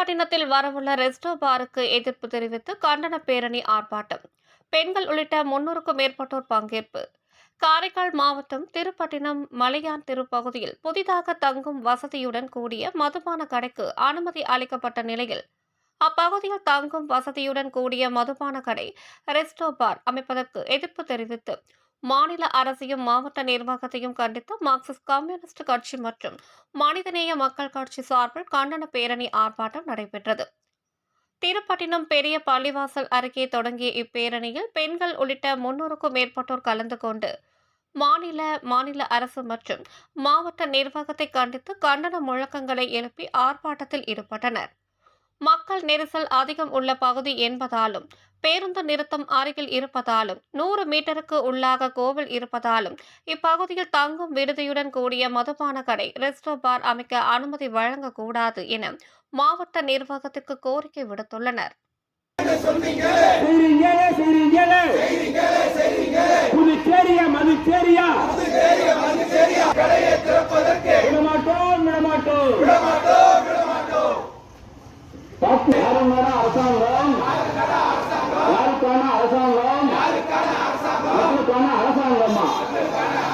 திருப்பட்டினத்தில் வரவுள்ள resto பாருக்கு எதிர்ப்பு தெரிவித்து கண்டன பேரணி ஆர்ப்பாட்டம். பெண்கள் உள்ளிட்ட 300க்கும் மேற்பட்டோர் பங்கேற்பு. காரைக்கால் மாவட்டம் திருப்பட்டினம் மலையான் தெரு பகுதியில் புதிதாக தங்கும் வசதியுடன் கூடிய மதுபான கடைக்கு அனுமதி அளிக்கப்பட்ட நிலையில் அப்பகுதியில் தங்கும் வசதியுடன் கூடிய மதுபான கடை ரெஸ்டோ பார் அமைப்பதற்கு எதிர்ப்பு தெரிவித்து மாநில அரசையும் மாவட்ட நிர்வாகத்தையும் கண்டித்து மார்க்சிஸ்ட் கம்யூனிஸ்ட் கட்சி மற்றும் மனிதநேய மக்கள் கட்சி சார்பில் கண்டன பேரணி ஆர்ப்பாட்டம் நடைபெற்றது. திருப்பட்டினம் பெரிய பள்ளிவாசல் அருகே தொடங்கிய இப்பேரணியில் பெண்கள் உள்ளிட்ட 300க்கும் மேற்பட்டோர் கலந்து கொண்டு மாநில அரசு மற்றும் மாவட்ட நிர்வாகத்தை கண்டித்து கண்டன முழக்கங்களை எழுப்பி ஆர்ப்பாட்டத்தில் ஈடுபட்டனர். மக்கள் நெரிசல் அதிகம் உள்ள பகுதி என்பதாலும் பேருந்து நிறுத்தம் அருகில் இருப்பதாலும் 100 மீட்டருக்கு உள்ளாக கோவில் இருப்பதாலும் இப்பகுதியில் தங்கும் விடுதியுடன் கூடிய மதுபான கடை ரெஸ்டோ பார் அமைக்க அனுமதி வழங்கக்கூடாது என மாவட்ட நிர்வாகத்திற்கு கோரிக்கை விடுத்துள்ளனர். அரசாங்கம்